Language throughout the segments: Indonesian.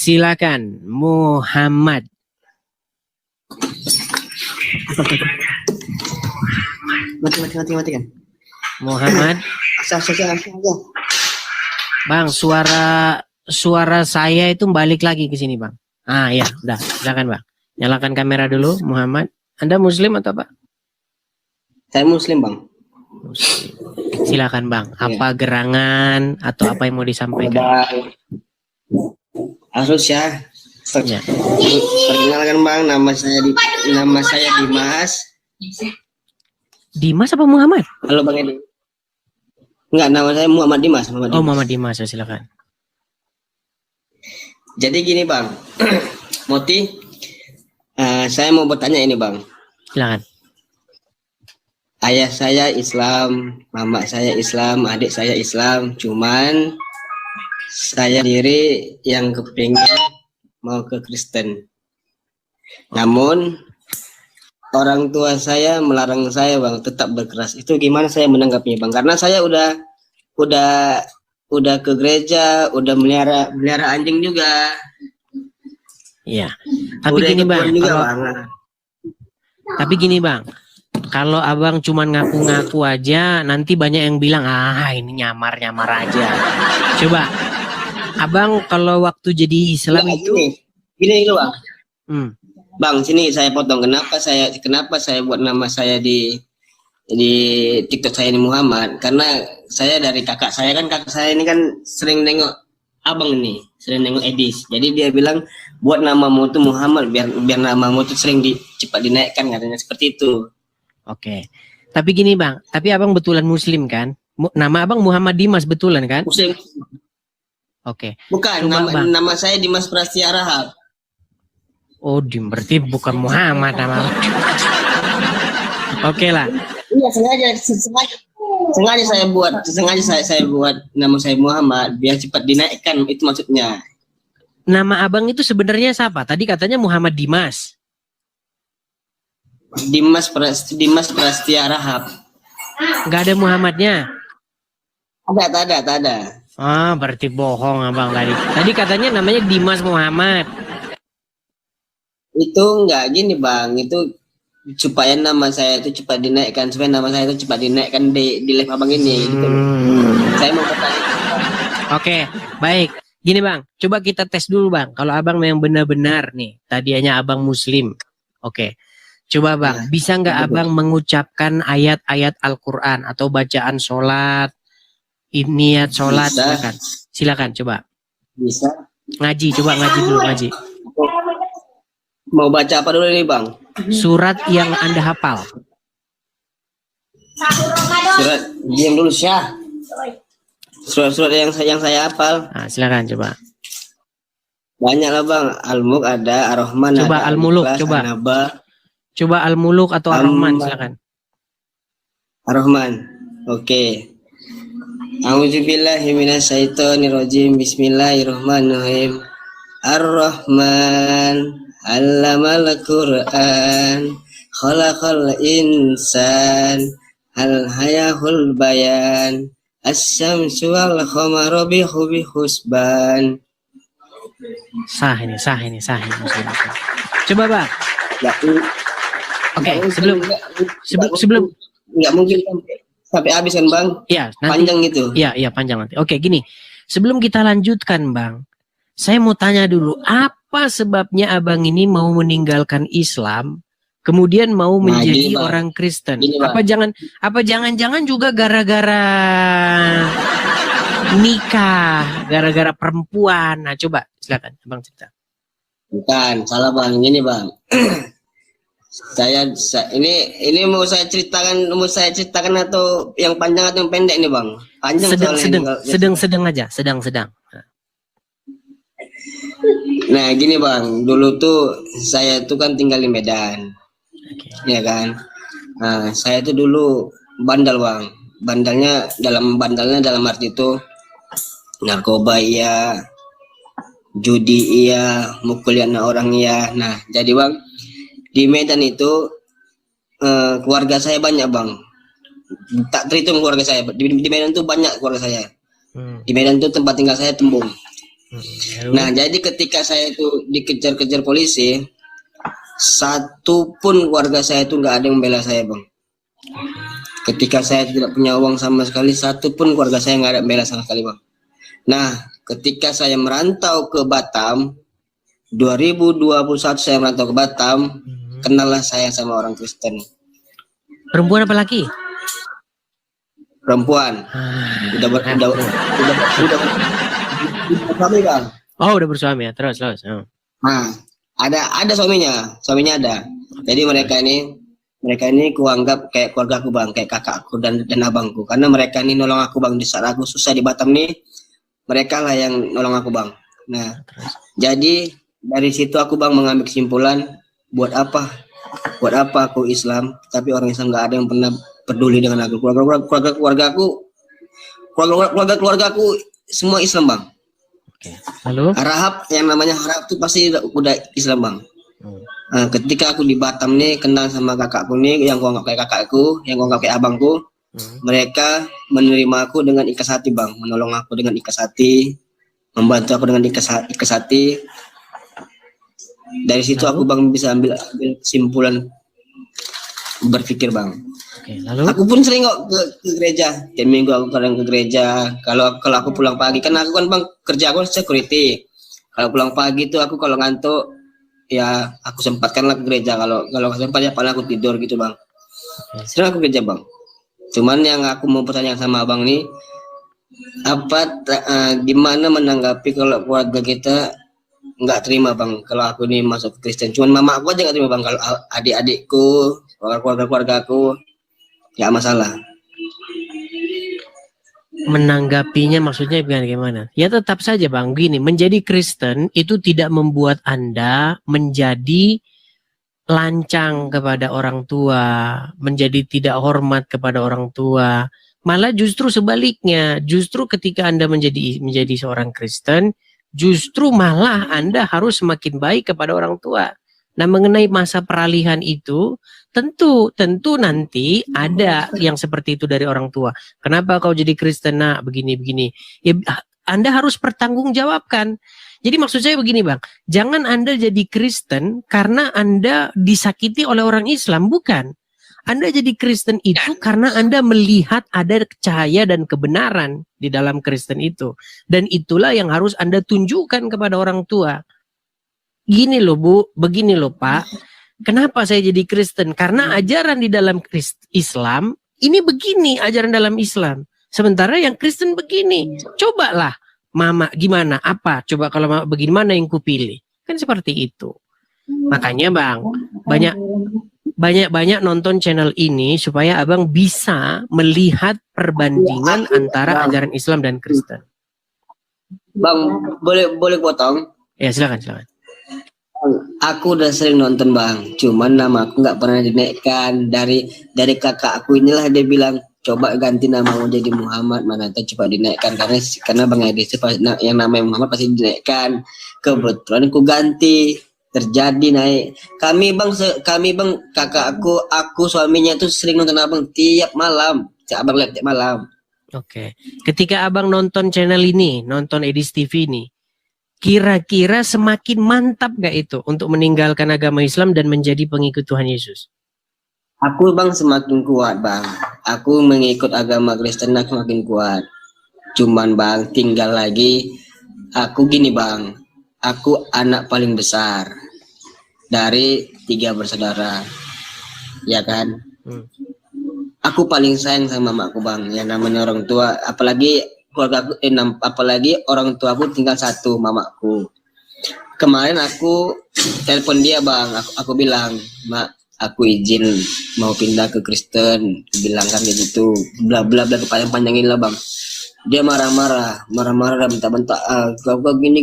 silakan Muhammad. Mati kan. Muhammad. Aja. Bang, suara saya itu balik lagi ke sini, Bang. Ah, ya, udah. Silakan, Bang. Nyalakan kamera dulu, Muhammad. Anda muslim atau apa? Saya muslim, Bang. Muslim. Silakan, Bang. Apa gerangan atau apa yang mau disampaikan? Harus ya. Perkenalkan, Bang, nama saya Dimas. Dimas apa Muhammad? Halo, Bang Edi. Enggak, nama saya Muhammad Dimas. Oh, Muhammad Dimas, silakan. Jadi gini, Bang. Moti, saya mau bertanya ini, Bang. Silakan. Ayah saya Islam, mama saya Islam, adik saya Islam. Cuman saya sendiri yang kepingin mau ke Kristen. Namun orang tua saya melarang saya, Bang, tetap berkeras. Itu gimana saya menanggapinya, Bang? Karena saya udah ke gereja, udah melihara anjing juga. Iya. Tapi gini, Bang. Tapi gini, Bang. Kalau abang cuma ngaku-ngaku aja, nanti banyak yang bilang, ini nyamar-nyamar aja. Coba, abang kalau waktu jadi Islam itu... Gini dulu, Bang. Bang, sini saya potong. Kenapa saya buat nama saya di TikTok saya ini Muhammad? Karena saya dari kakak saya ini kan sering nengok abang ini, sering nengok Edis. Jadi dia bilang buat namamu tuh Muhammad biar namamu tuh cepat dinaikkan, katanya seperti itu. Oke. Tapi gini, Bang, tapi abang betulan muslim kan? Nama abang Muhammad Dimas betulan kan? Muslim. Oke. Bukan, nama saya Dimas Prastia Rahab. Oh, berarti bukan Muhammad nama. Oke lah. Iya, sengaja saya buat nama saya Muhammad biar cepat dinaikkan, itu maksudnya. Nama abang itu sebenarnya siapa? Tadi katanya Muhammad Dimas. Dimas Prastia Rahab. Enggak ada Muhammadnya. Tak ada. Berarti bohong abang tadi. Tadi katanya namanya Dimas Muhammad. Itu enggak gini, Bang. Itu supaya nama saya itu cepat dinaikkan, di live abang ini. Gitu. Saya mau bertanya. Oke, baik. Gini, Bang, coba kita tes dulu, Bang. Kalau abang yang benar-benar nih, tadinya abang muslim. Oke. Coba, Bang, bisa nggak abang mengucapkan ayat-ayat Al-Quran atau bacaan sholat, niat sholat? Silakan, coba. Bisa. Ngaji, coba ngaji dulu, ngaji. Mau baca apa dulu nih, Bang? Surat yang Anda hafal. Surat, diam dulu, Syah. Surat-surat yang saya hafal. Nah, silakan coba. Banyak lah, Bang. Al-Mulk ada, Ar-Rahman ada. Coba Al-Mulk, coba. Coba Al-Mulk atau Ar-Rahman, silakan. Ar-Rahman. Oke. A'udzubillahi minasyaitonirrajim. Bismillahirrahmanirrahim. Ar-Rahman 'allamal Qur'an, khalaqal insan, al-hayahul bayan, asy-syamsu wal qamaru bihusban. Sah ini. Coba, Bang. Oke, sebelum nggak mungkin sampai habis kan, Bang? Iya, panjang itu. Iya, panjang nanti. Oke, gini. Sebelum kita lanjutkan, Bang, saya mau tanya dulu, apa sebabnya abang ini mau meninggalkan Islam, kemudian mau menjadi orang Kristen? Apa jangan-jangan juga gara-gara nikah, gara-gara perempuan? Nah, coba silakan, Abang cerita. Bukan, salah, Bang. Ini, Bang. Ini mau saya ceritakan atau yang panjang atau yang pendek nih, Bang? Panjang, sedang aja, sedang. Nah, gini, Bang, dulu tuh saya tuh kan tinggal di Medan. Ya kan? Nah, saya tuh dulu bandel, Bang. Bandelnya dalam arti itu narkoba iya, judi iya, mukulin orang iya. Nah, jadi, Bang, di Medan itu keluarga saya banyak, Bang. Tak terhitung keluarga saya. Di Medan tuh banyak keluarga saya. Di Medan tuh tempat tinggal saya Tembung. Lalu? Nah, jadi ketika saya itu dikejar-kejar polisi, satu pun warga saya itu nggak ada yang membela saya, Bang. Ketika saya tidak punya uang sama sekali, satu pun keluarga saya nggak ada yang membela sama sekali, Bang. Nah, ketika saya merantau ke Batam, 2021 saya merantau ke Batam, kenallah saya sama orang Kristen. Perempuan apa laki? Perempuan. Udah suami, Bang. Oh, udah bersuami ya. Terus. Oh. Nah, ada suaminya ada. Jadi mereka ini kuanggap kayak keluarga aku, Bang, kayak kakakku dan abangku, karena mereka ini nolong aku, Bang, di saat aku susah di Batam nih, mereka lah yang nolong aku, Bang. Nah, jadi dari situ aku, Bang, mengambil kesimpulan, buat apa aku Islam tapi orang Islam nggak ada yang pernah peduli dengan aku. Keluarga aku semua Islam, Bang. Oke. Lalu yang namanya Harap itu pasti udah Islam, Bang. Nah, ketika aku di Batam nih kenal sama kakakku nih, yang gua anggap kayak kakakku, yang gua anggap kayak abangku, mereka menerima aku dengan ikhlas hati, Bang, menolong aku dengan ikhlas hati, membantu aku dengan ikhlas hati. Dari situ aku, Bang, bisa ambil kesimpulan berpikir, Bang. Oke, lalu? Aku pun sering kok ke gereja. Tiap minggu aku kadang ke gereja. Kalau aku pulang pagi, kan aku kan, Bang, kerja aku security. Kalau pulang pagi tuh aku kalau ngantuk ya aku sempatkanlah ke gereja. Kalau sempat ya paling aku tidur gitu, Bang. Sering aku kerja, Bang. Cuman yang aku mau pertanyaan sama Abang nih, gimana menanggapi kalau keluarga kita nggak terima, Bang, kalau aku ini masuk Kristen. Cuman mama aku aja nggak terima, Bang. Kalau adik-adikku, keluarga aku nggak masalah. Menanggapinya maksudnya gimana? Ya tetap saja, Bang, gini, menjadi Kristen itu tidak membuat Anda menjadi lancang kepada orang tua, menjadi tidak hormat kepada orang tua. Malah justru sebaliknya, justru ketika Anda menjadi seorang Kristen, justru malah Anda harus semakin baik kepada orang tua. Nah, mengenai masa peralihan itu, tentu nanti ada yang seperti itu dari orang tua. Kenapa kau jadi Kristen, nak? Begini. Ya, Anda harus pertanggungjawabkan. Jadi maksud saya begini, Bang. Jangan Anda jadi Kristen karena Anda disakiti oleh orang Islam. Bukan. Anda jadi Kristen itu karena Anda melihat ada cahaya dan kebenaran di dalam Kristen itu. Dan itulah yang harus Anda tunjukkan kepada orang tua. Gini loh, Bu, begini loh, Pak. Kenapa saya jadi Kristen? Karena ajaran di dalam Islam, ini begini ajaran dalam Islam. Sementara yang Kristen begini. Cobalah, Mama, gimana? Apa? Coba kalau Mama begini, mana yang kupilih? Kan seperti itu. Makanya, Bang, banyak nonton channel ini supaya Abang bisa melihat perbandingan antara ajaran Islam dan Kristen. Bang, boleh potong? Ya, silakan. Aku udah sering nonton, Bang, cuman nama aku nggak pernah dinaikkan. Dari kakak aku inilah dia bilang, coba ganti namamu jadi Muhammad, mana tuh coba dinaikkan, karena Bang Edi yang namanya Muhammad pasti dinaikkan. Kebetulan aku ganti, terjadi naik. Kami bang kakak aku suaminya tuh sering nonton Abang tiap malam. Abang lihat tiap malam. Oke. Ketika Abang nonton channel ini, nonton Edis TV ini, kira-kira semakin mantap gak itu untuk meninggalkan agama Islam dan menjadi pengikut Tuhan Yesus? Aku, Bang, semakin kuat, Bang. Aku mengikut agama Kristen aku semakin kuat. Cuman, Bang, tinggal lagi. Aku gini, Bang. Aku anak paling besar dari 3 bersaudara. Ya kan? Aku paling sayang sama mamaku, Bang. Yang namanya orang tua, apalagi keluarga apalagi orang tua aku tinggal 1, mamaku. Kemarin aku telepon dia, Bang. Aku bilang, Mak, aku izin mau pindah ke Kristen. Bilang kan gitu, bla bla bla, kepanjang-panjangin lah, Bang. Dia marah-marah dan bentak-bentak, kau gini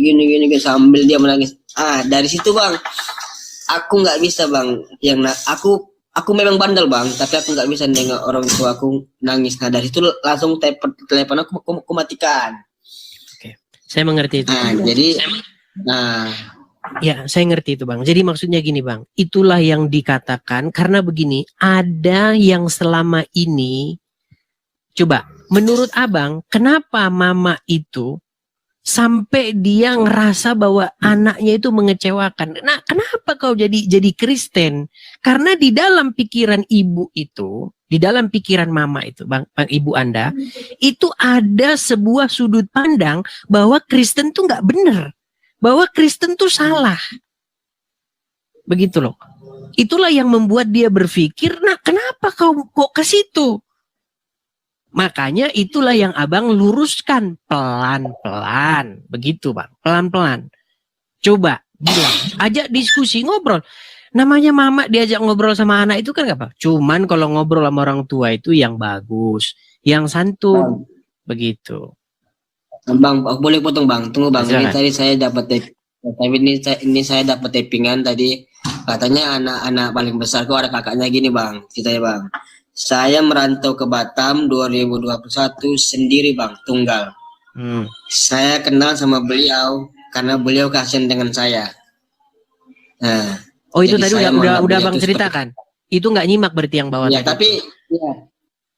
sambil dia menangis. Dari situ, Bang, aku nggak bisa, Bang. Aku memang bandel, Bang, tapi aku nggak bisa nengok orang tua aku nangis. Nah, dari situ langsung telepon aku matikan. Oke, saya mengerti itu. Ya, saya ngerti itu, Bang. Jadi maksudnya gini, Bang. Itulah yang dikatakan karena begini, ada yang selama ini, coba, menurut Abang, kenapa mama itu sampai dia ngerasa bahwa anaknya itu mengecewakan. Nah, kenapa kau jadi Kristen? Karena di dalam pikiran ibu itu, di dalam pikiran mama itu, bang ibu Anda, itu ada sebuah sudut pandang bahwa Kristen tuh nggak benar, bahwa Kristen tuh salah, begitu loh. Itulah yang membuat dia berpikir, nah kenapa kau kok ke situ? Makanya itulah yang abang luruskan pelan-pelan. Begitu bang, pelan-pelan. Coba bilang, ajak diskusi, ngobrol. Namanya mama diajak ngobrol sama anak itu kan gak apa. Cuman kalau ngobrol sama orang tua itu yang bagus, yang santun. Begitu. Bang, boleh potong bang, tunggu bang. Ini Silakan. tadi saya dapat ini saya dapat tappingan tadi, katanya anak-anak paling besar kok ada kakaknya gini bang, ceritanya bang. Saya merantau ke Batam 2021 sendiri bang, tunggal. Saya kenal sama beliau karena beliau kasihan dengan saya. Nah, oh itu jadi tadi saya udah menganggap bang beliau itu ceritakan. Itu nggak nyimak berarti yang bawah ya, tadi. tapi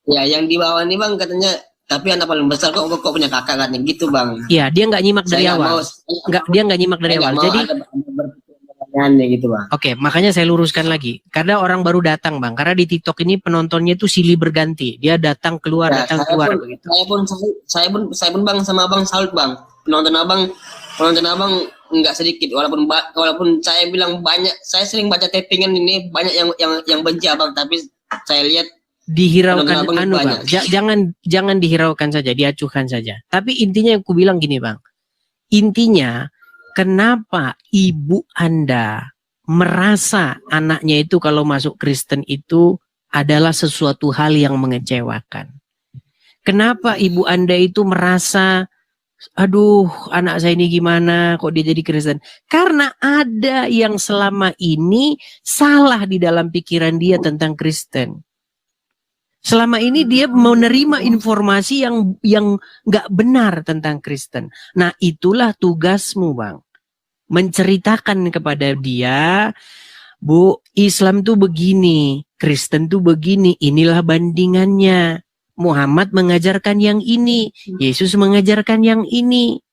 ya yang di bawah ini bang katanya, tapi anak paling besar kok punya kakak katanya gitu bang. Iya, dia nggak nyimak dari Saya nggak awal. Dia nggak nyimak dari awal. Jadi gitu bang. Oke, makanya saya luruskan lagi. Karena orang baru datang bang. Karena di TikTok ini penontonnya itu silih berganti. Dia datang keluar, Ya, datang keluar begitu. Saya pun bang sama abang salut bang. Penonton abang nggak sedikit. Walaupun saya bilang banyak. Saya sering baca tappingan ini banyak yang benci abang. Tapi saya lihat Dihiraukan penonton abang bang. Jangan dihiraukan saja, diacuhkan saja. Tapi intinya yang aku bilang gini bang. Intinya kenapa ibu Anda merasa anaknya itu kalau masuk Kristen itu adalah sesuatu hal yang mengecewakan? Kenapa ibu Anda itu merasa, aduh anak saya ini gimana kok dia jadi Kristen? Karena ada yang selama ini salah di dalam pikiran dia tentang Kristen. Selama ini dia menerima informasi yang nggak benar tentang Kristen. Nah itulah tugasmu bang. Menceritakan kepada dia, Bu, Islam tuh begini, Kristen tuh begini, inilah bandingannya. Muhammad mengajarkan yang ini, Yesus mengajarkan yang ini.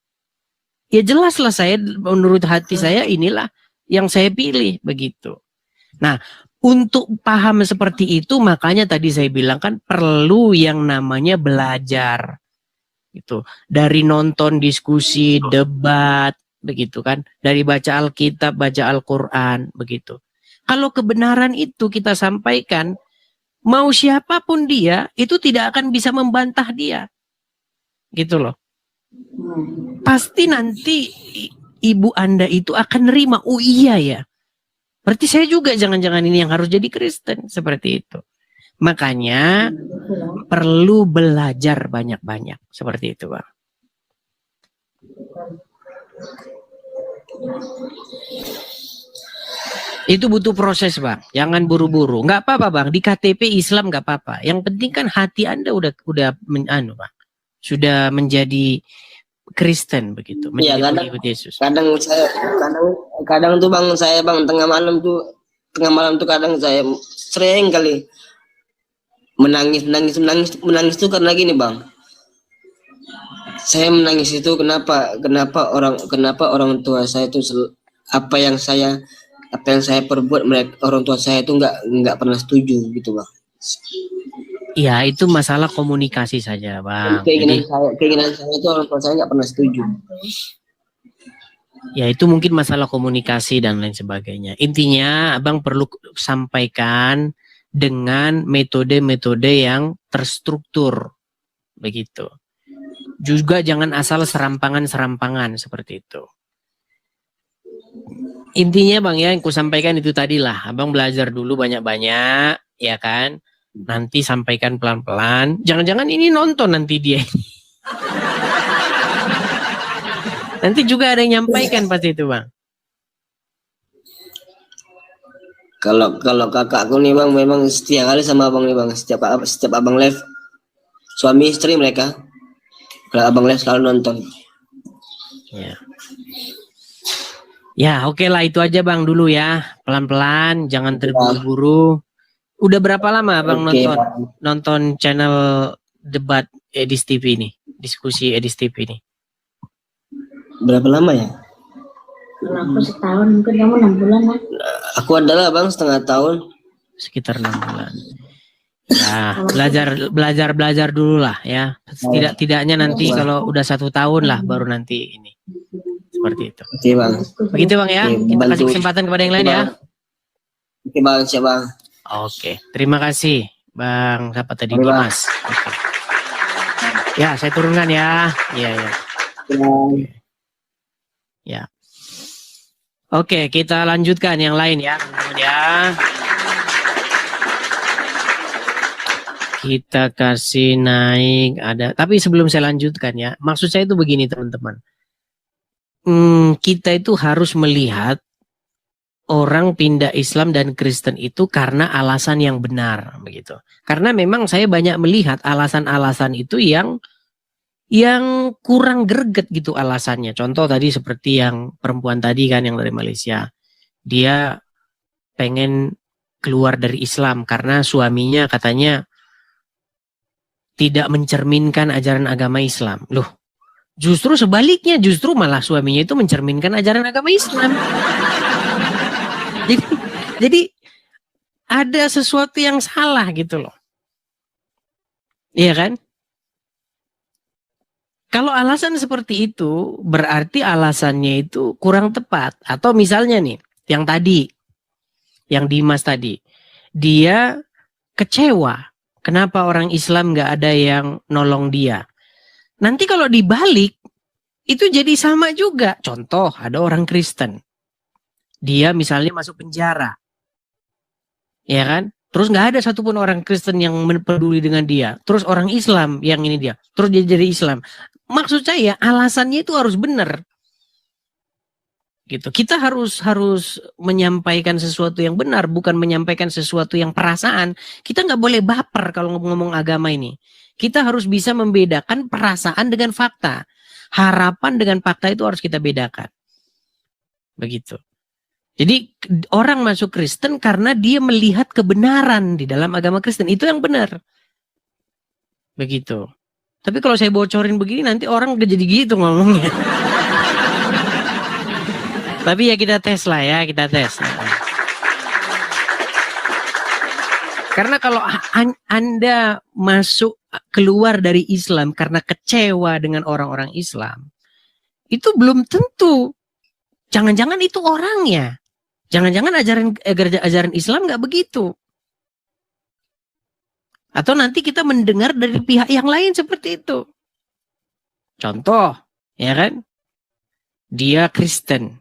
Ya jelaslah saya, menurut hati saya inilah yang saya pilih, begitu. Nah, untuk paham seperti itu, makanya tadi saya bilang kan perlu yang namanya belajar. Gitu. Dari nonton diskusi, debat, begitu kan, dari baca Alkitab, baca Al-Quran, begitu. Kalau kebenaran itu kita sampaikan, mau siapapun dia, itu tidak akan bisa membantah dia, gitu loh. Pasti nanti ibu Anda itu akan nerima, oh iya ya, berarti saya juga jangan-jangan ini yang harus jadi Kristen, seperti itu. Makanya perlu belajar banyak-banyak, seperti itu Bang. Itu butuh proses bang, jangan buru-buru. Nggak apa-apa bang, di KTP Islam nggak apa-apa. Yang penting kan hati Anda udah bang, sudah menjadi Kristen begitu, menjadi pengikut Yesus. Kadang tuh bang, saya bang tengah malam tuh kadang saya sering kali menangis tuh karena gini bang. Saya menangis itu kenapa orang tua saya itu apa yang saya perbuat, mereka orang tua saya itu nggak pernah setuju gitu bang. Iya itu masalah komunikasi saja bang. Keinginan saya itu orang tua saya nggak pernah setuju. Ya itu mungkin masalah komunikasi dan lain sebagainya. Intinya abang perlu sampaikan dengan metode-metode yang terstruktur begitu. Juga jangan asal serampangan seperti itu. Intinya bang ya yang ku sampaikan itu tadilah. Abang belajar dulu banyak-banyak ya kan. Nanti sampaikan pelan-pelan. Jangan-jangan ini nonton nanti dia. Nanti juga ada yang nyampaikan pasti itu bang. Kalau kakakku nih bang memang setia kali sama abang nih bang. Setiap abang live, suami istri mereka, kalau abang live selalu nonton. Ya. Ya oke lah itu aja bang dulu ya. Pelan-pelan jangan terburu-buru. Udah berapa lama abang nonton channel debat Edis TV ini? Diskusi Edis TV ini? Berapa lama ya? Kalau aku setahun, mungkin kamu 6 bulan lah. Aku adalah bang setengah tahun. Sekitar 6 bulan. Ya, belajar dulu lah ya. Tidaknya nanti kalau udah 1 tahun lah baru nanti ini. Seperti itu. Oke bang. Begitu bang ya. Oke, Kita kasih bantu. kesempatan kepada yang lain ya. Oke bang, siap bang. Oke, terima kasih Bang. Siapa tadi? Oke, Bang. Dimas. Oke. Ya, saya turunkan ya. Iya, ya. Ya. Oke, kita lanjutkan yang lain ya, teman-teman ya. Kita kasih naik ada. Tapi sebelum saya lanjutkan ya, maksud saya itu begini teman-teman. Kita itu harus melihat orang pindah Islam dan Kristen itu karena alasan yang benar begitu. Karena memang saya banyak melihat alasan-alasan itu yang kurang greget gitu alasannya. Contoh tadi seperti yang perempuan tadi kan yang dari Malaysia. Dia pengen keluar dari Islam karena suaminya katanya tidak mencerminkan ajaran agama Islam. Loh, justru sebaliknya, justru malah suaminya itu mencerminkan ajaran agama Islam. Jadi ada sesuatu yang salah gitu loh. Iya kan? Kalau alasan seperti itu, berarti alasannya itu kurang tepat. Atau misalnya nih, yang tadi, yang Dimas tadi, dia kecewa. Kenapa orang Islam nggak ada yang nolong dia? Nanti kalau dibalik, itu jadi sama juga. Contoh, ada orang Kristen. Dia misalnya masuk penjara. Ya kan? Terus nggak ada satupun orang Kristen yang peduli dengan dia. Terus orang Islam yang ini dia. Terus dia jadi Islam. Maksud saya alasannya itu harus benar. Gitu. Kita harus menyampaikan sesuatu yang benar, bukan menyampaikan sesuatu yang perasaan. Kita nggak boleh baper kalau ngomong agama ini. Kita harus bisa membedakan perasaan dengan fakta. Harapan dengan fakta itu harus kita bedakan. Begitu. Jadi orang masuk Kristen karena dia melihat kebenaran di dalam agama Kristen. Itu yang benar. Begitu. Tapi kalau saya bocorin begini nanti orang udah jadi gitu ngomongnya. Tapi ya kita tes lah ya, kita tes. Karena kalau Anda masuk keluar dari Islam karena kecewa dengan orang-orang Islam, itu belum tentu. Jangan-jangan itu orangnya. Jangan-jangan ajaran Islam nggak begitu. Atau nanti kita mendengar dari pihak yang lain seperti itu. Contoh, ya kan? Dia Kristen.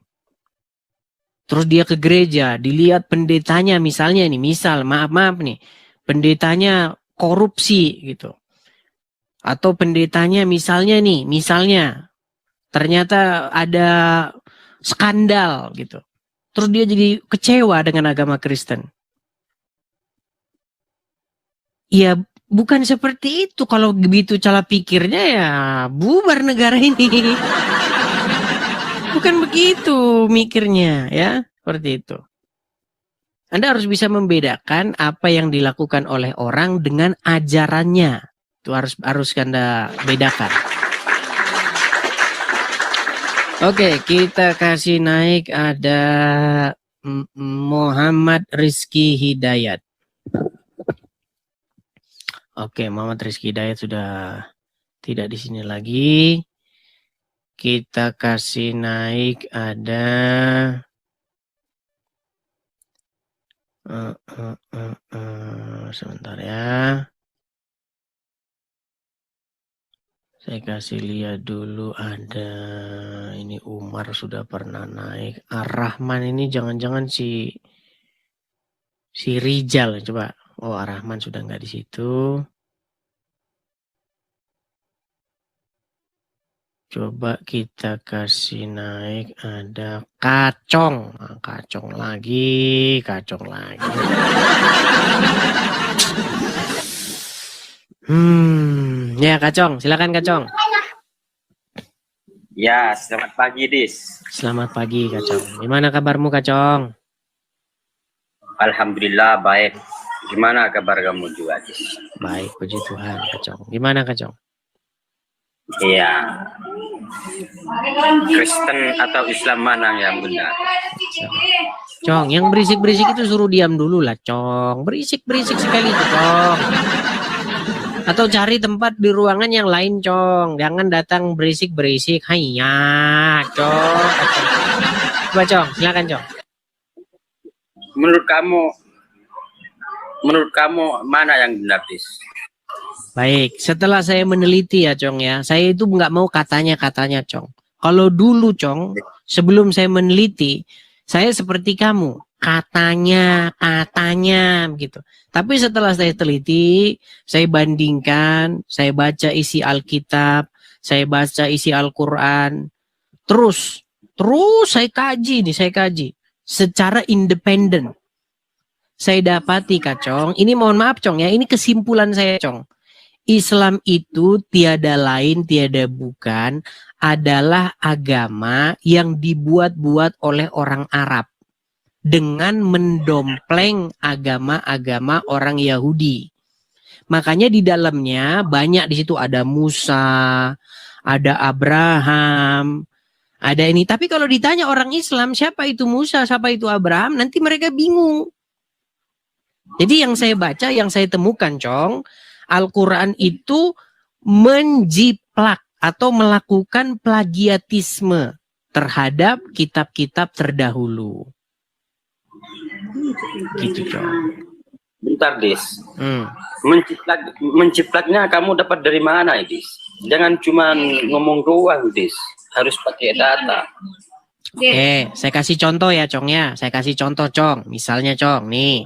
Terus dia ke gereja, dilihat pendetanya misalnya nih, maaf nih, pendetanya korupsi gitu. Atau pendetanya misalnya ternyata ada skandal gitu. Terus dia jadi kecewa dengan agama Kristen. Ya bukan seperti itu. Kalau begitu cara pikirnya ya bubar negara ini. Bukan begitu mikirnya ya. Seperti itu. Anda harus bisa membedakan apa yang dilakukan oleh orang dengan ajarannya. Itu harus Anda bedakan. Oke, kita kasih naik ada Muhammad Rizky Hidayat. Oke, Muhammad Rizky Hidayat sudah tidak di sini lagi. Kita kasih naik ada sebentar ya. Saya kasih lihat dulu ada ini Umar sudah pernah naik. Ar-Rahman ini jangan-jangan si Rijal coba. Oh, Ar-Rahman sudah nggak di situ. Coba kita kasih naik ada Kacong. Nah, Kacong lagi. Ya Kacong, silakan Kacong. Ya, selamat pagi, Dis. Selamat pagi Kacong. Gimana kabarmu Kacong? Alhamdulillah baik. Gimana kabar kamu juga, Dis? Baik, puji Tuhan Kacong. Gimana Kacong? Iya. Kristen atau Islam mana yang benar? Cong, yang berisik-berisik itu suruh diam dulu lah, Cong. Berisik-berisik sekali itu, Cong. Atau cari tempat di ruangan yang lain, Cong. Jangan datang berisik-berisik. Haiya, Cong. Coba, Cong. Silakan, Cong. Menurut kamu mana yang benar, Dis? Baik, setelah saya meneliti ya, Cong ya. Saya itu nggak mau katanya-katanya, Cong. Kalau dulu, Cong, sebelum saya meneliti, saya seperti kamu. Katanya gitu. Tapi setelah saya teliti, saya bandingkan, saya baca isi Alkitab, saya baca isi Al-Quran, terus saya kaji secara independen. Saya dapati, Kak Cong, ini mohon maaf, Cong ya, ini kesimpulan saya, Cong. Islam itu tiada lain, tiada bukan, adalah agama yang dibuat-buat oleh orang Arab dengan mendompleng agama-agama orang Yahudi. Makanya di dalamnya banyak, di situ ada Musa, ada Abraham, ada ini. Tapi kalau ditanya orang Islam, siapa itu Musa, siapa itu Abraham, nanti mereka bingung. Jadi yang saya baca, yang saya temukan, Cong, Al-Quran itu menjiplak atau melakukan plagiatisme terhadap kitab-kitab terdahulu. Gitu, Cong. Bentar, Dis. Menciplaknya kamu dapat dari mana, Dis? Jangan cuma ngomong doang, Dis. Harus pakai data. Oke, saya kasih contoh ya, Cong ya. Saya kasih contoh, Cong. Misalnya, Cong, nih.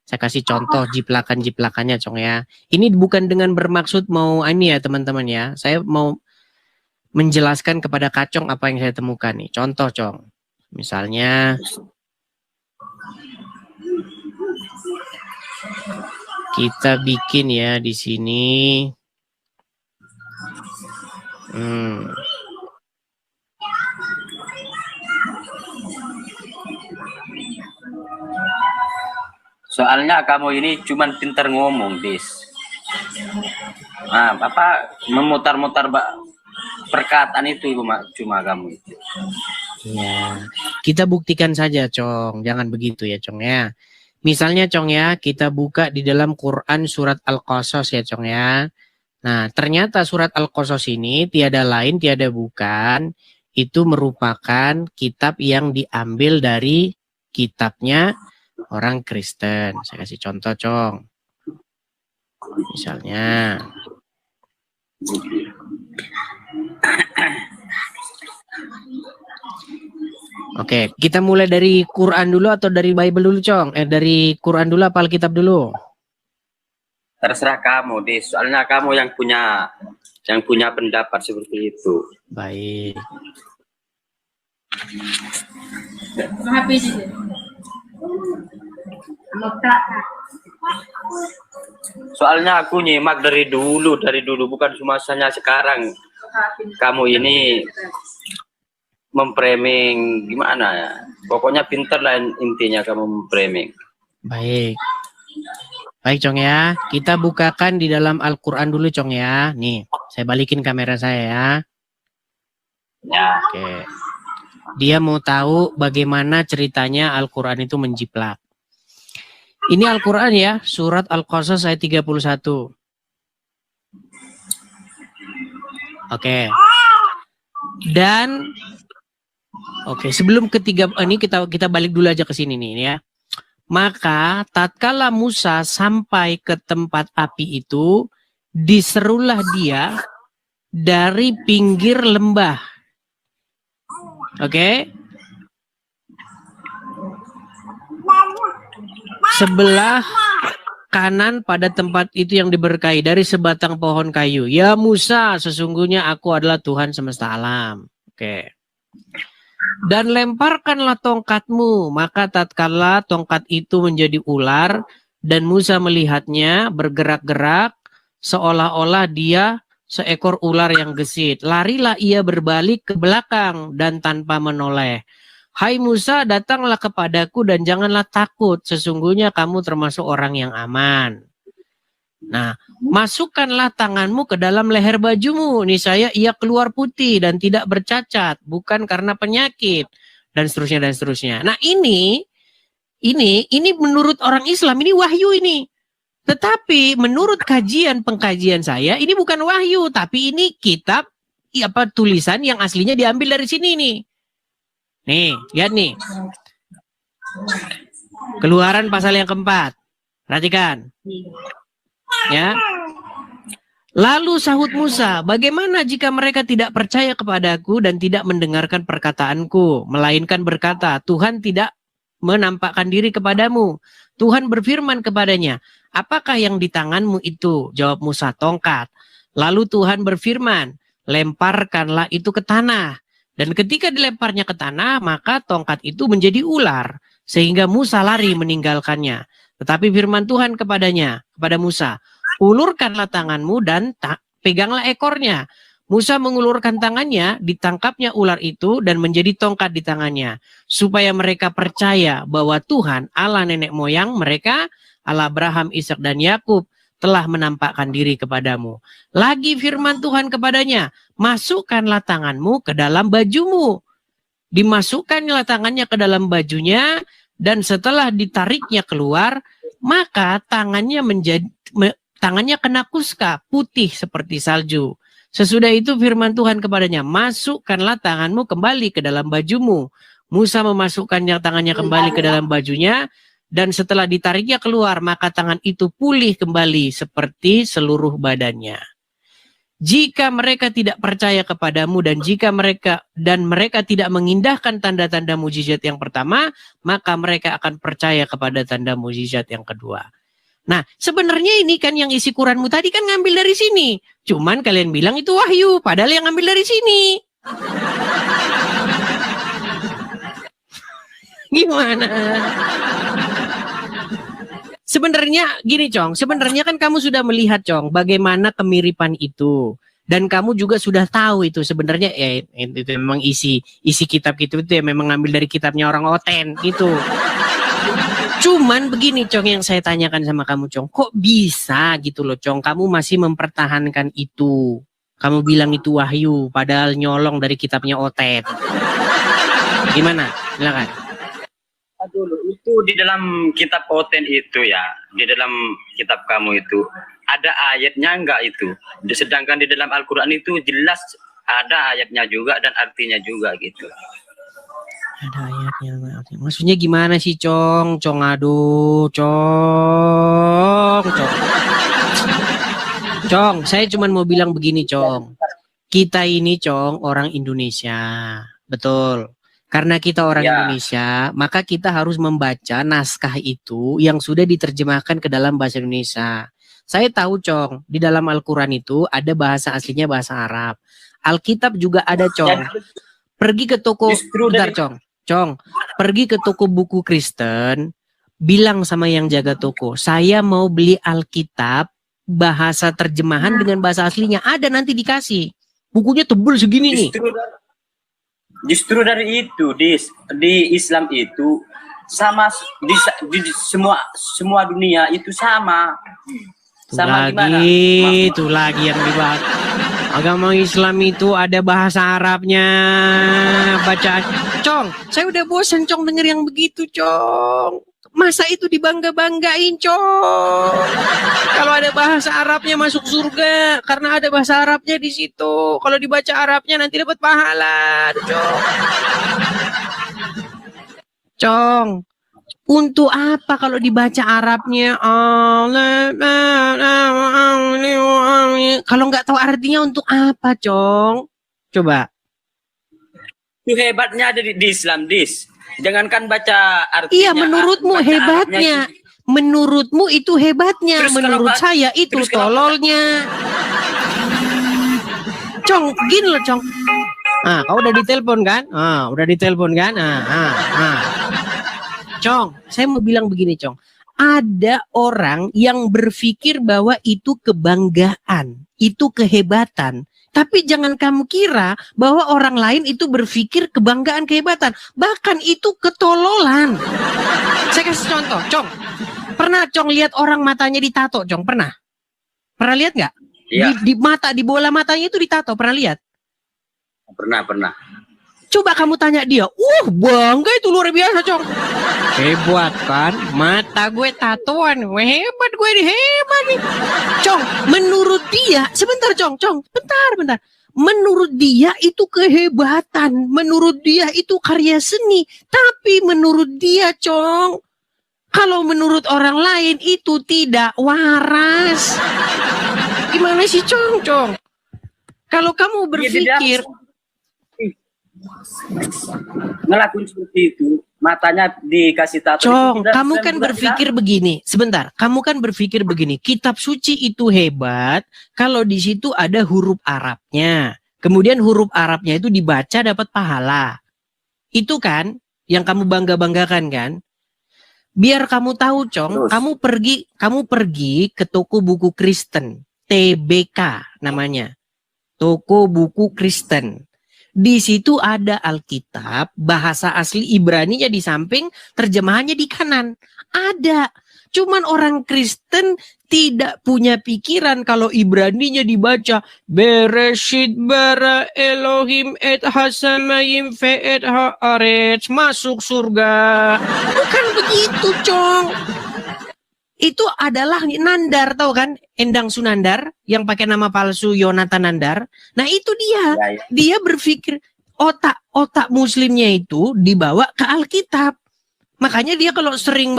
Saya kasih contoh jiplakan-jiplakannya, Cong ya. Ini bukan dengan bermaksud mau ini ya, teman-teman ya. Saya mau menjelaskan kepada Kacong apa yang saya temukan nih. Contoh, Cong. Misalnya kita bikin ya di sini. Soalnya kamu ini cuman pintar ngomong, Dis. Nah, apa memutar-mutar perkataan itu cuma kamu itu. Ya, kita buktikan saja, Cong. Jangan begitu ya, Cong ya. Misalnya, Cong ya, kita buka di dalam Quran surat Al-Qasas ya, Cong ya. Nah, ternyata surat Al-Qasas ini tiada lain, tiada bukan, itu merupakan kitab yang diambil dari kitabnya orang Kristen. Saya kasih contoh, Cong. Misalnya. Oke, kita mulai dari Quran dulu atau dari Bible dulu, Cong? Dari Quran dulu apa Alkitab dulu? Terserah kamu, Dis. Soalnya kamu yang punya pendapat seperti itu. Baik. Soalnya aku nyimak dari dulu bukan cuma hanya sekarang. Kamu ini memframing gimana ya? Pokoknya pinter lah intinya kamu memframing. Baik. Baik, Cong ya. Kita bukakan di dalam Al-Quran dulu, Cong ya. Nih, saya balikin kamera saya ya. Ya. Oke. Dia mau tahu bagaimana ceritanya Al-Quran itu menjiplak. Ini Al-Quran ya, surat Al-Qasas ayat 31. Oke. Dan sebelum ketiga ini kita balik dulu aja ke sini nih ya. Maka tatkala Musa sampai ke tempat api itu, diserulah dia dari pinggir lembah. Oke. Sebelah kanan pada tempat itu yang diberkahi dari sebatang pohon kayu. Ya Musa, sesungguhnya aku adalah Tuhan semesta alam. Oke. Dan lemparkanlah tongkatmu. Maka tatkala tongkat itu menjadi ular dan Musa melihatnya bergerak-gerak seolah-olah dia seekor ular yang gesit. Larilah ia berbalik ke belakang dan tanpa menoleh. Hai Musa, datanglah kepadaku dan janganlah takut. Sesungguhnya kamu termasuk orang yang aman. Nah, masukkanlah tanganmu ke dalam leher bajumu. Niscaya ia keluar putih dan tidak bercacat, bukan karena penyakit dan seterusnya dan seterusnya. Nah, ini menurut orang Islam ini wahyu ini. Tetapi menurut pengkajian saya ini bukan wahyu, tapi ini kitab tulisan yang aslinya diambil dari sini nih. Nih, lihat nih. Keluaran pasal yang keempat. Perhatikan. Ya. Lalu sahut Musa, bagaimana jika mereka tidak percaya kepadaku dan tidak mendengarkan perkataanku, melainkan berkata, Tuhan tidak menampakkan diri kepadamu. Tuhan berfirman kepadanya, apakah yang di tanganmu itu? Jawab Musa, tongkat. Lalu Tuhan berfirman, lemparkanlah itu ke tanah. Dan ketika dilemparnya ke tanah, maka tongkat itu menjadi ular, sehingga Musa lari meninggalkannya. Tetapi firman Tuhan kepada Musa, ulurkanlah tanganmu dan peganglah ekornya. Musa mengulurkan tangannya, ditangkapnya ular itu dan menjadi tongkat di tangannya. Supaya mereka percaya bahwa Tuhan, Allah nenek moyang mereka, Allah Abraham, Ishak dan Yakub, telah menampakkan diri kepadamu. Lagi firman Tuhan kepadanya, masukkanlah tanganmu ke dalam bajumu. Dimasukkanlah tangannya ke dalam bajunya, dan setelah ditariknya keluar, maka tangannya kena kuska, putih seperti salju. Sesudah itu firman Tuhan kepadanya, masukkanlah tanganmu kembali ke dalam bajumu. Musa memasukkannya tangannya kembali ke dalam bajunya, dan setelah ditariknya keluar, maka tangan itu pulih kembali seperti seluruh badannya. Jika mereka tidak percaya kepadamu dan mereka tidak mengindahkan tanda-tanda mujizat yang pertama, maka mereka akan percaya kepada tanda mujizat yang kedua. Nah, sebenarnya ini kan yang isi Quranmu tadi kan ngambil dari sini. Cuman kalian bilang itu wahyu, padahal yang ngambil dari sini. Gimana? Sebenarnya gini Cong, sebenarnya kan kamu sudah melihat Cong bagaimana kemiripan itu, dan kamu juga sudah tahu itu sebenarnya itu memang isi kitab itu ya memang ngambil dari kitabnya orang Oten gitu. Cuman begini Cong yang saya tanyakan sama kamu Cong, kok bisa gitu loh Cong, kamu masih mempertahankan itu, kamu bilang itu wahyu padahal nyolong dari kitabnya Oten. Gimana? Silakan. Dulu itu di dalam kitab Oten itu ya, di dalam kitab kamu itu ada ayatnya enggak itu? Sedangkan di dalam Al-Quran itu jelas ada ayatnya juga dan artinya juga gitu. Ada ayatnya. Maksudnya gimana sih Cong? Aduh, Cong. Cong, saya cuma mau bilang begini Cong. Kita ini Cong orang Indonesia, betul. Karena kita orang Indonesia, maka kita harus membaca naskah itu yang sudah diterjemahkan ke dalam bahasa Indonesia. Saya tahu Cong, di dalam Al-Quran itu ada bahasa aslinya bahasa Arab. Alkitab juga ada Cong. Pergi ke toko, bentar Cong, pergi ke toko buku Kristen, bilang sama yang jaga toko, saya mau beli Alkitab, bahasa terjemahan dengan bahasa aslinya, ada nanti dikasih. Bukunya tebel segini nih. Justru dari itu di Islam itu sama di semua dunia itu sama. Sama gimana? Itu lagi yang dibahas. Agama Islam itu ada bahasa Arabnya. Baca Cong, saya udah bosan Cong denger yang begitu Cong. Masa itu dibangga-banggain Cong. Kalau ada bahasa Arabnya masuk surga karena ada bahasa Arabnya di situ. Kalau dibaca Arabnya nanti dapat pahala, Cong. Untuk apa kalau dibaca Arabnya? Kalau nggak tahu artinya untuk apa, Cong? Coba. Itu hebatnya ada di Islam, Jangankan baca artinya. Iya, menurutmu hebatnya. Menurutmu itu hebatnya. Terus menurut saya itu tololnya. Cong, gini loh, Cong. Kau udah ditelepon kan? Udah ditelepon kan? Cong, saya mau bilang begini, Cong. Ada orang yang berpikir bahwa itu kebanggaan, itu kehebatan. Tapi jangan kamu kira bahwa orang lain itu berpikir kebanggaan, kehebatan. Bahkan itu ketololan. Saya kasih contoh, Cong. Pernah Cong lihat orang matanya ditato, Cong? Pernah? Pernah lihat nggak? Iya. Di mata, di bola matanya itu ditato. Pernah lihat? Pernah. Coba kamu tanya dia. Bangga itu luar biasa, Cong. Hebat kan? Mata gue tatoan. Hebat gue nih, hebat nih. Cong, menurut dia, sebentar Cong, bentar. Menurut dia itu kehebatan. Menurut dia itu karya seni. Tapi menurut dia, Cong, kalau menurut orang lain itu tidak waras. Gimana sih, Cong? Kalau kamu berpikir ngelakuin seperti itu, matanya dikasih tato. Cong, kamu kan berpikir begini. Sebentar, kamu kan berpikir begini. Kitab suci itu hebat kalau di situ ada huruf Arabnya. Kemudian huruf Arabnya itu dibaca dapat pahala. Itu kan yang kamu bangga-banggakan kan? Biar kamu tahu, Cong, kamu pergi ke toko buku Kristen, TBK namanya. Toko buku Kristen. Di situ ada Alkitab, bahasa asli Ibrani-nya di samping, terjemahannya di kanan. Ada. Cuman orang Kristen tidak punya pikiran kalau Ibrani-nya dibaca Bereshit bara Elohim et hasamayim ve'et haaretz, masuk surga. Bukan begitu, Cong. Itu adalah Nandar, tahu kan? Endang Sunandar yang pakai nama palsu Yonatan Nandar. Nah, itu dia. Ya. Dia berpikir otak muslimnya itu dibawa ke Alkitab. Makanya dia kalau sering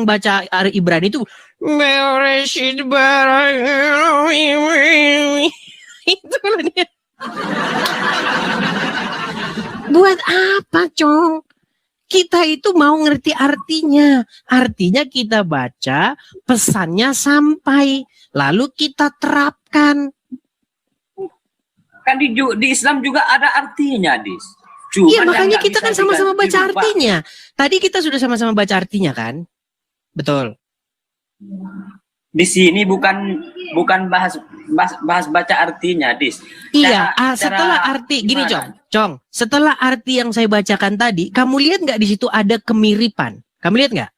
baca Ibrani itu Bereshit bara Elohim. Itu loh dia. Buat apa, Cong? Kita itu mau ngerti artinya. Artinya kita baca, pesannya sampai. Lalu kita terapkan. Kan di Islam juga ada artinya, Dis. Iya, makanya kita kan sama-sama baca artinya. Tadi kita sudah sama-sama baca artinya kan? Betul. Di sini bukan bahas baca artinya, Dis. Iya, setelah arti gini, Cong. Setelah arti yang saya bacakan tadi, kamu lihat nggak di situ ada kemiripan? Kamu lihat nggak?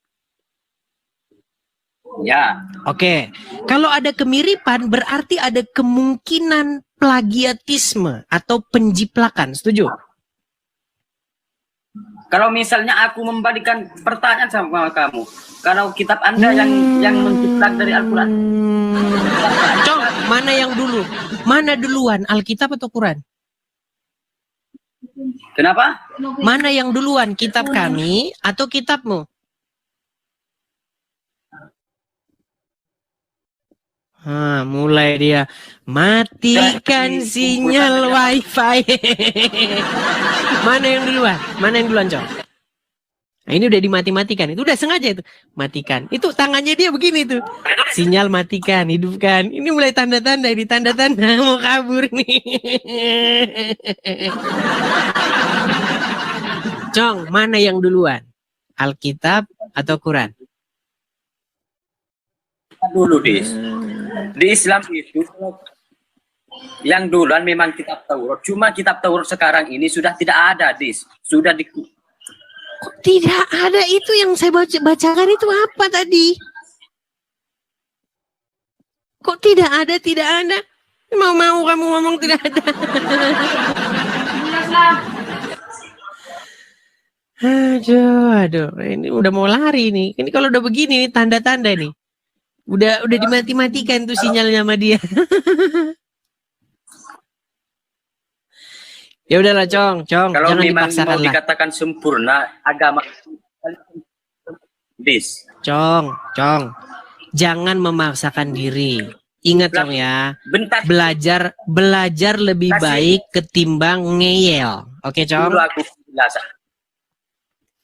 Ya. Oke. Kalau ada kemiripan berarti ada kemungkinan plagiatisme atau penjiplakan. Setuju? Kalau misalnya aku membalikan pertanyaan sama kamu, kalau kitab Anda yang menciplak dari Al-Quran, Cong, mana yang dulu? Mana duluan, Alkitab atau Quran? kenapa? Mana yang duluan, kitab kami atau kitabmu? Mulai dia matikan sinyal wifi. Mana yang duluan, Cong? Nah, ini udah dimati-matikan. Itu udah sengaja itu. Matikan. Itu tangannya dia begini tuh. Sinyal matikan, hidupkan. Ini mulai tanda-tanda. Ini tanda-tanda mau kabur nih. Cong, mana yang duluan? Alkitab atau Quran? Dulu, Dis. Di Islam itu yang duluan memang kitab Taurat. Cuma kitab Taurat sekarang ini sudah tidak ada, Dis. Sudah Kok tidak ada? Itu yang saya bacakan itu apa tadi? Kok tidak ada? Mau kamu ngomong tidak ada? Aduh, ini udah mau lari nih. Ini kalau udah begini nih tanda-tanda nih. Udah dimati-matikan tuh sinyalnya sama dia. Ya udahlah, Cong, kalau jangan memang dipaksakan mau lah. dikatakan sempurna agama, Dis. Cong, jangan memaksakan diri. Ingat, Cong ya. Bentar. Belajar lebih baik ketimbang ngeyel. Oke, Cong? Dulu aku jelasan.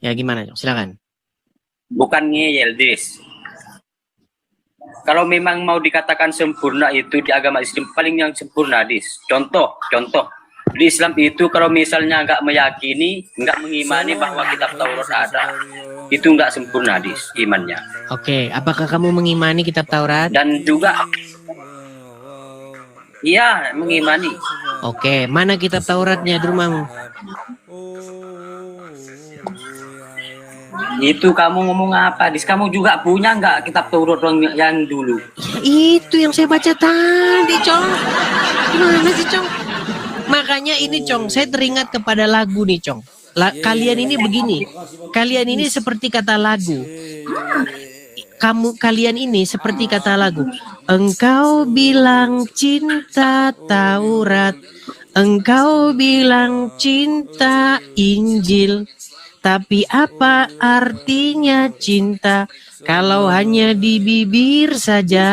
Ya gimana, Cong? Silakan. Bukan ngeyel, Dis. Kalau memang mau dikatakan sempurna itu di agama Islam paling yang sempurna, Dis. Contoh. Di Islam itu kalau misalnya nggak meyakini, nggak mengimani bahwa kitab Taurat ada, itu nggak sempurna, Dis, imannya. Oke, apakah kamu mengimani kitab Taurat? Dan juga, iya, mengimani. Oke, mana kitab Tauratnya di rumahmu? Itu kamu ngomong apa? Dis, kamu juga punya nggak kitab Taurat yang dulu? Ya, itu yang saya baca tadi, Cong. Gimana sih, Cong? Makanya ini, Cong, saya teringat kepada lagu nih, Cong. Kalian ini begini. Kalian ini seperti kata lagu. Kalian ini seperti kata lagu. Engkau bilang cinta Taurat, engkau bilang cinta Injil. Tapi apa artinya cinta kalau hanya di bibir saja?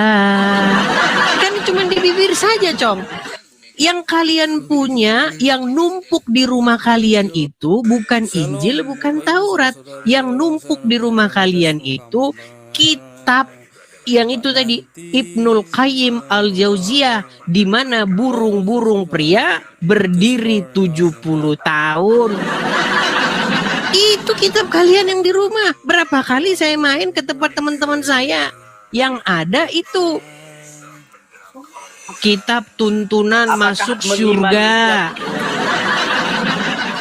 Kan cuma di bibir saja, Cong. Yang kalian punya, yang numpuk di rumah kalian itu bukan Injil, bukan Taurat. Yang numpuk di rumah kalian itu kitab yang itu tadi, Ibnul Qayyim Al-Jauziyah, di mana burung-burung pria berdiri 70 tahun. Itu kitab kalian yang di rumah. Berapa kali saya main ke tempat teman-teman saya, yang ada itu kitab tuntunan masuk surga,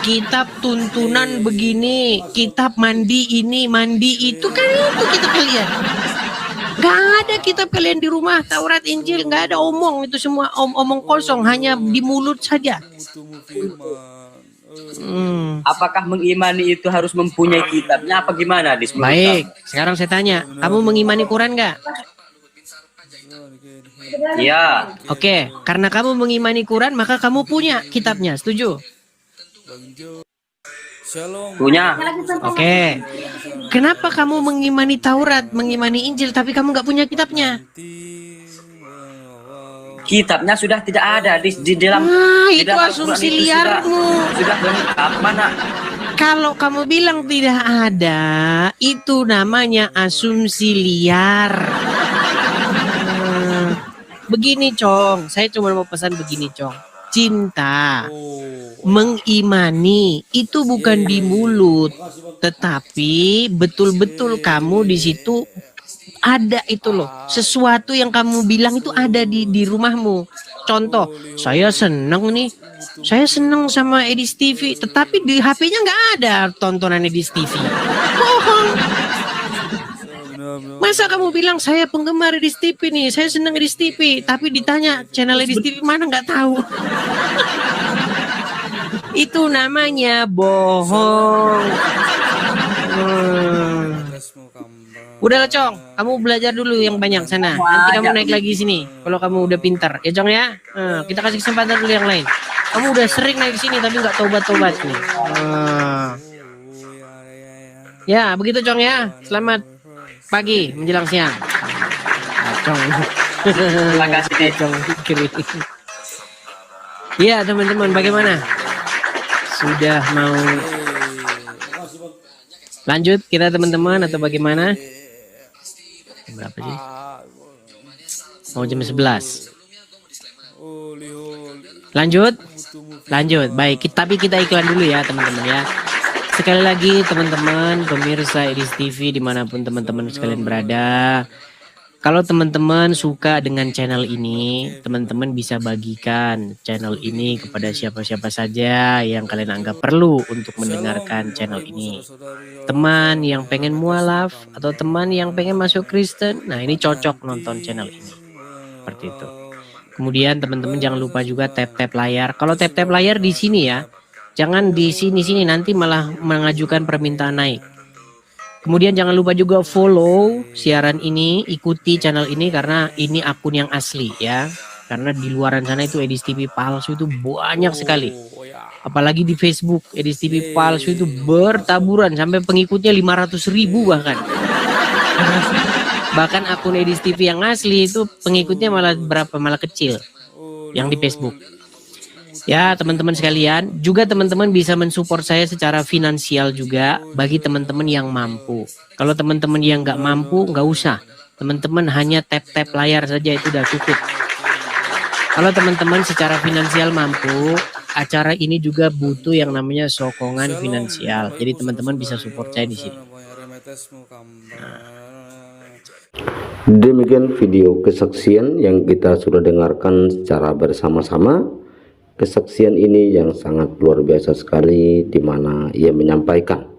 kitab tuntunan begini, kitab mandi ini, mandi itu, kan itu kitab kalian. Gak ada kitab kalian di rumah, Taurat, Injil, gak ada, omong itu semua, omong kosong, hanya di mulut saja. Apakah mengimani itu harus mempunyai kitabnya apa gimana? Baik, sekarang saya tanya, kamu mengimani Quran gak? Iya. Oke, karena kamu mengimani Quran, maka kamu punya kitabnya, setuju? Punya. Oke, kenapa kamu mengimani Taurat, mengimani Injil, tapi kamu nggak punya kitabnya? Kitabnya sudah tidak ada di dalam. Itu asumsi liarmu. Sudah lengkap mana? Kalau kamu bilang tidak ada, itu namanya asumsi liar. Begini, Cong, saya cuma mau pesan begini, Cong. Cinta, mengimani itu bukan di mulut, tetapi betul-betul kamu di situ ada itu loh. Sesuatu yang kamu bilang itu ada di rumahmu. Contoh, saya seneng nih, saya seneng sama Edis TV, tetapi di HP-nya nggak ada tontonan Edis TV. Bohong. Masa kamu bilang saya penggemar Edis TV nih, saya seneng Edis TV, tapi ditanya channel Edis TV mana nggak tahu. Itu namanya bohong. Udahlah, Cong, kamu belajar dulu yang banyak sana. Nanti kamu naik lagi sini kalau kamu udah pintar, ya, Cong ya. Kita kasih kesempatan dulu yang lain. Kamu udah sering naik sini tapi nggak tobat-tobat nih. Ya, begitu, Cong ya. Selamat pagi menjelang siang. Cong. Terima kasih, Cong. Iya, teman-teman, bagaimana? Sudah mau lanjut kita, teman-teman, atau bagaimana? Berapa sih? Mau jam 11. Lanjut? Lanjut. Baik, tapi kita iklan dulu ya, teman-teman ya. Sekali lagi, teman-teman pemirsa Edis TV dimanapun teman-teman sekalian berada, kalau teman-teman suka dengan channel ini, teman-teman bisa bagikan channel ini kepada siapa-siapa saja yang kalian anggap perlu untuk mendengarkan channel ini. Teman yang pengen mualaf atau teman yang pengen masuk Kristen, nah ini cocok nonton channel ini. Seperti itu. Kemudian teman-teman jangan lupa juga tap-tap layar. Kalau tap-tap layar di sini ya, jangan di sini-sini, nanti malah mengajukan permintaan naik. Kemudian jangan lupa juga follow siaran ini, ikuti channel ini karena ini akun yang asli ya. Karena di luaran sana itu Edis TV palsu itu banyak sekali. Apalagi di Facebook, Edis TV palsu itu bertaburan sampai pengikutnya 500.000 bahkan. Bahkan akun Edis TV yang asli itu pengikutnya malah kecil yang di Facebook. Ya, teman-teman sekalian, juga teman-teman bisa mensupport saya secara finansial juga bagi teman-teman yang mampu. Kalau teman-teman yang nggak mampu, nggak usah. Teman-teman hanya tap-tap layar saja itu udah cukup. Kalau teman-teman secara finansial mampu, acara ini juga butuh yang namanya sokongan finansial. Jadi teman-teman bisa support saya di sini. Demikian video kesaksian yang kita sudah dengarkan secara bersama-sama. Kesaksian ini yang sangat luar biasa sekali, di mana ia menyampaikan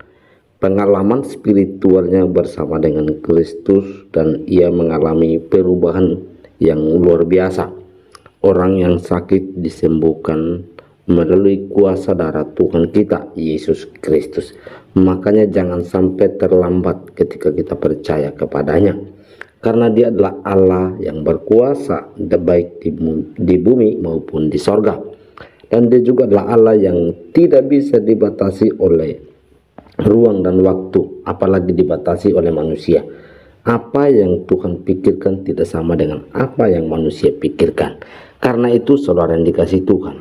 pengalaman spiritualnya bersama dengan Kristus, dan ia mengalami perubahan yang luar biasa. Orang yang sakit disembuhkan melalui kuasa darah Tuhan kita Yesus Kristus. Makanya jangan sampai terlambat ketika kita percaya kepadanya, karena dia adalah Allah yang berkuasa baik di bumi maupun di sorga. Dan dia juga adalah Allah yang tidak bisa dibatasi oleh ruang dan waktu, apalagi dibatasi oleh manusia. Apa yang Tuhan pikirkan tidak sama dengan apa yang manusia pikirkan. Karena itu saudara yang dikasih Tuhan,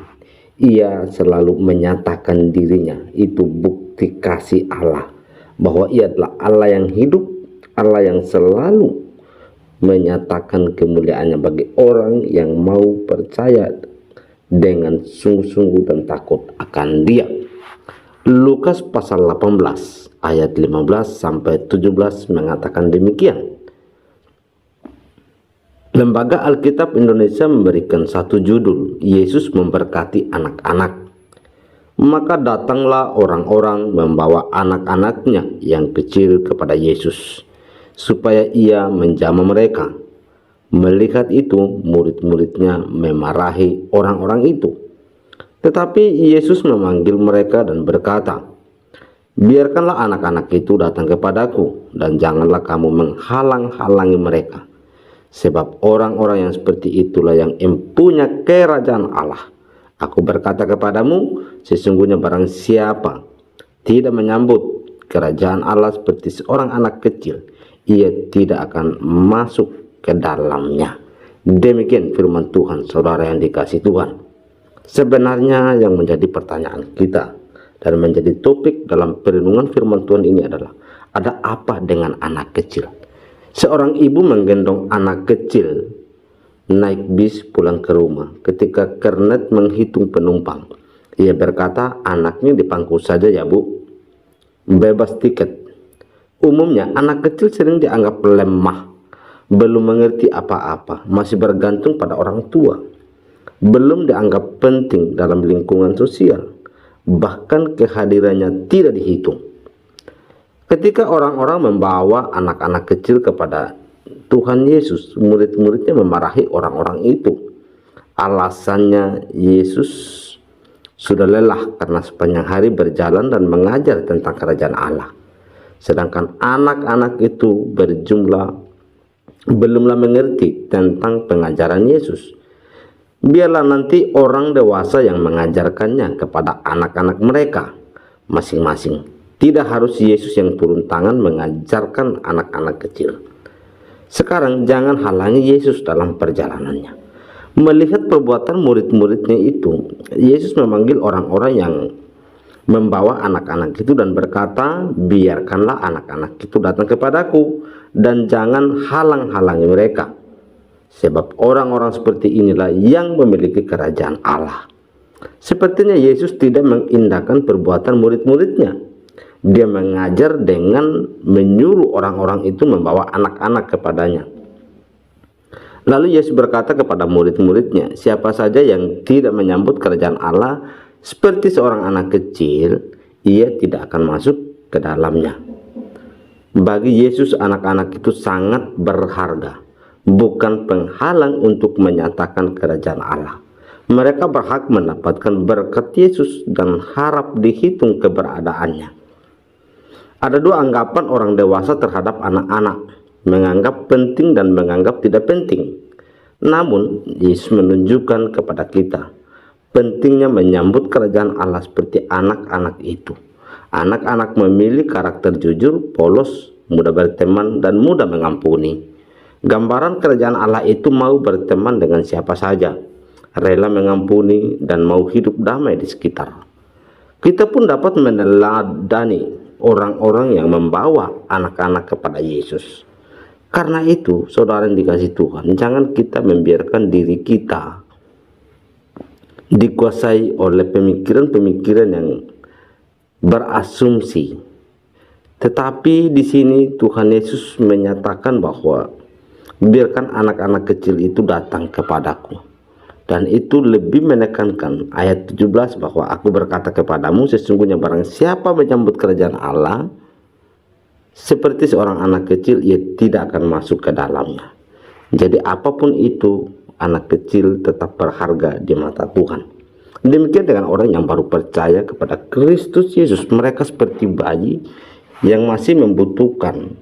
ia selalu menyatakan dirinya. Itu bukti kasih Allah, bahwa ia adalah Allah yang hidup, Allah yang selalu menyatakan kemuliaannya bagi orang yang mau percaya dengan sungguh-sungguh dan takut akan dia. Lukas pasal 18 ayat 15 sampai 17 mengatakan demikian. Lembaga Alkitab Indonesia memberikan satu judul, Yesus memberkati anak-anak. Maka datanglah orang-orang membawa anak-anaknya yang kecil kepada Yesus, supaya ia menjamah mereka. Melihat itu, murid-muridnya memarahi orang-orang itu. Tetapi Yesus memanggil mereka dan berkata, biarkanlah anak-anak itu datang kepadaku, dan janganlah kamu menghalang-halangi mereka. Sebab orang-orang yang seperti itulah yang empunya kerajaan Allah. Aku berkata kepadamu, sesungguhnya barang siapa tidak menyambut kerajaan Allah seperti seorang anak kecil, ia tidak akan masuk ke dalamnya. Demikian firman Tuhan, saudara yang dikasih Tuhan. Sebenarnya yang menjadi pertanyaan kita dan menjadi topik dalam perenungan firman Tuhan ini adalah, ada apa dengan anak kecil? Seorang ibu menggendong anak kecil naik bis pulang ke rumah. Ketika kernet menghitung penumpang, ia berkata, anaknya dipangku saja ya bu, bebas tiket. Umumnya anak kecil sering dianggap lemah, belum mengerti apa-apa, masih bergantung pada orang tua, belum dianggap penting dalam lingkungan sosial, bahkan kehadirannya tidak dihitung. Ketika orang-orang membawa anak-anak kecil kepada Tuhan Yesus, murid-muridnya memarahi orang-orang itu. Alasannya, Yesus sudah lelah karena sepanjang hari berjalan dan mengajar tentang kerajaan Allah. Sedangkan anak-anak itu belumlah mengerti tentang pengajaran Yesus. Biarlah nanti orang dewasa yang mengajarkannya kepada anak-anak mereka masing-masing. Tidak harus Yesus yang turun tangan mengajarkan anak-anak kecil. Sekarang jangan halangi Yesus dalam perjalanannya. Melihat perbuatan murid-muridnya itu, Yesus memanggil orang-orang yang membawa anak-anak itu dan berkata, biarkanlah anak-anak itu datang kepadaku, dan jangan halang-halangi mereka. Sebab orang-orang seperti inilah yang memiliki kerajaan Allah. Sepertinya Yesus tidak mengindahkan perbuatan murid-muridnya. Dia mengajar dengan menyuruh orang-orang itu membawa anak-anak kepadanya. Lalu Yesus berkata kepada murid-muridnya, siapa saja yang tidak menyambut kerajaan Allah seperti seorang anak kecil, ia tidak akan masuk ke dalamnya. Bagi Yesus, anak-anak itu sangat berharga, bukan penghalang untuk menyatakan kerajaan Allah. Mereka berhak mendapatkan berkat Yesus dan harap dihitung keberadaannya. Ada dua anggapan orang dewasa terhadap anak-anak, menganggap penting dan menganggap tidak penting. Namun, Yesus menunjukkan kepada kita pentingnya menyambut kerajaan Allah seperti anak-anak itu. Anak-anak memilih karakter jujur, polos, mudah berteman, dan mudah mengampuni. Gambaran kerajaan Allah itu mau berteman dengan siapa saja, rela mengampuni, dan mau hidup damai di sekitar. Kita pun dapat meneladani orang-orang yang membawa anak-anak kepada Yesus. Karena itu, saudara yang dikasih Tuhan, jangan kita membiarkan diri kita dikuasai oleh pemikiran-pemikiran yang berasumsi. Tetapi di sini Tuhan Yesus menyatakan bahwa biarkan anak-anak kecil itu datang kepadaku. Dan itu lebih menekankan ayat 17 bahwa aku berkata kepadamu, sesungguhnya barang siapa menyambut kerajaan Allah seperti seorang anak kecil, ia tidak akan masuk ke dalamnya. Jadi apapun itu, anak kecil tetap berharga di mata Tuhan. Demikian dengan orang yang baru percaya kepada Kristus Yesus. Mereka seperti bayi yang masih membutuhkan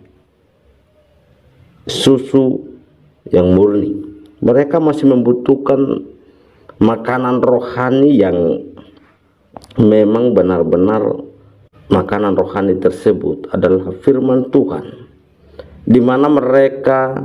susu yang murni. Mereka masih membutuhkan makanan rohani yang memang benar-benar makanan rohani tersebut adalah firman Tuhan, di mana mereka